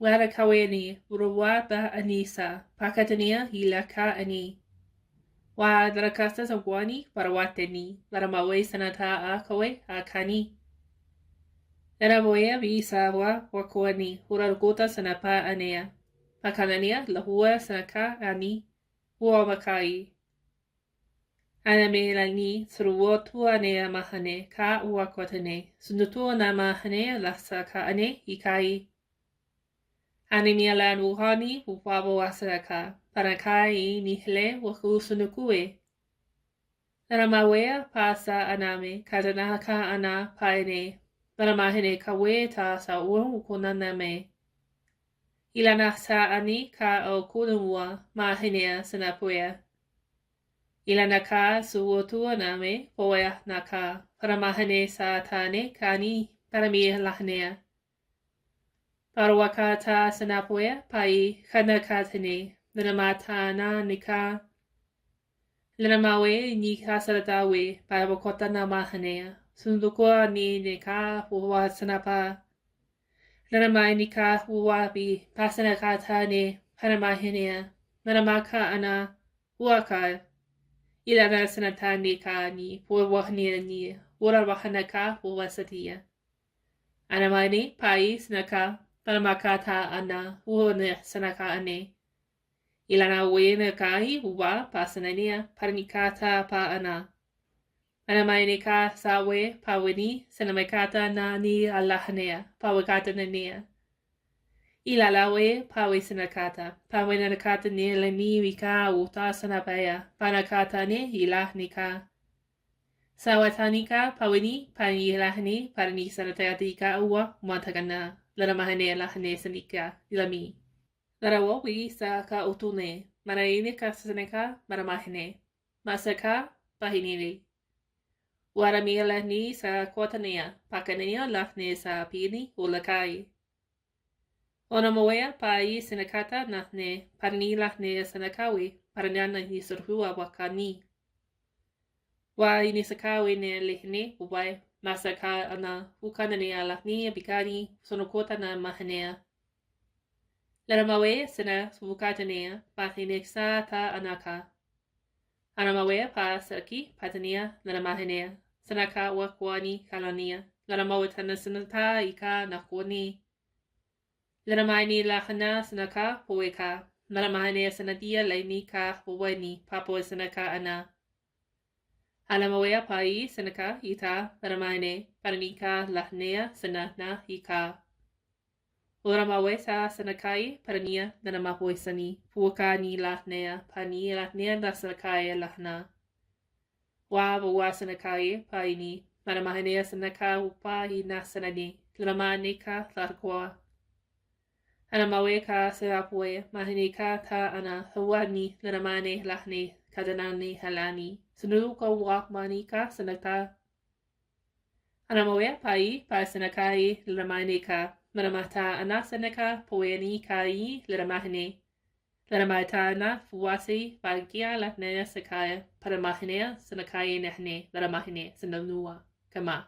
Wara kaweni, uruwa ba anisa, pakatania hilaka ani. Wa darakasta sagwani, parawateni, laramawe sanata a kawe a kani. Eraboya visa wa wakwani, hurargota sanapa anea. Pakanania lahua sanaka ani, huamakai. Aname lani suruotu anea mahane, ka uakwatane, sunutu na mahane lasaka ane ikai. Animialan wuhani upabo asaka, panakai nihle wakusunukue. Naramawea pasa aname, katanaka ana paene, naramahene kawe ta sa ukunaname. Ilana sa ani ka o kunumua mahenea sanapuea. Ilana ka suwotu aname, poea naka, paramahene sa tane kani, paramia lahnea. Parawakata sanapoya pai kanakatane, linamata na nika. Linamawe ni kasaratawe, parawakota na mahanea. Sundukua ni nika uwa sanapa. Linamai nika uwabi, pasanakatane, panamahinea. Linamaka ana uwaka. Ilana sanatani ka ni, uwahnia ni, urawahanaka uwasatia. Anamani pai sanaka. Panamakata ana uone sanaka ane. Ilana wena kai uwa pasanania paranikata pa ana. Anamaineka sawe paweni sanamakata na ni alahanea pawakata nania. Ilalawe pawe sanakata pawenakata ni lani wika uta sanabaya panakata ne ilahnika. Sawatanika paweni pani ilahni parani sanatatika uwa matagana. Laramahane lahane sanika ilami. Larawawi sa ka utune, maraine ka saneka maramahane. Masaka pahinili. Waramia lahni sa kwatanea, pakanea lahne sa pini ulakai. Onamoea pai sanakata nahne, parni lahne sanakawi, paranana hisurhua wakani. Wa inisakawi ne lihne uwai. Masaka ana ukananea lahni bikani sonokota na mahanea. Laramawe sana subukatanea patineksa ta anaka. Anamawe pa saki patania laramahanea. Sanaka wakwani kalania. Laramawatana sanata ika nakwani. Laramaini lahana sanaka poeka. Laramahanea sanadia laini ka huwani papo sanaka ana. Alamawea pai sanaka ita paramane paranika lahnea sanatna ika. Uramawe sa sanakai parania nanamapoisani puaka ni lahnea pani lahnea la sanakai lahna. Wa sanakai paini paramahanea sanaka upahi na sanani lamanika larkwa. Anamawe ka sarapwe mahanika ta ana hawani lamane lahne kadanani halani. Sunuka wakmanika sanata. Anamawea pai pa sanakai lamanika. Maramata anasanaka poeni kai laramahine. Laramata na fuwasi bagia lahne sakaya paramahine sanakai nehne laramahine sananua kama.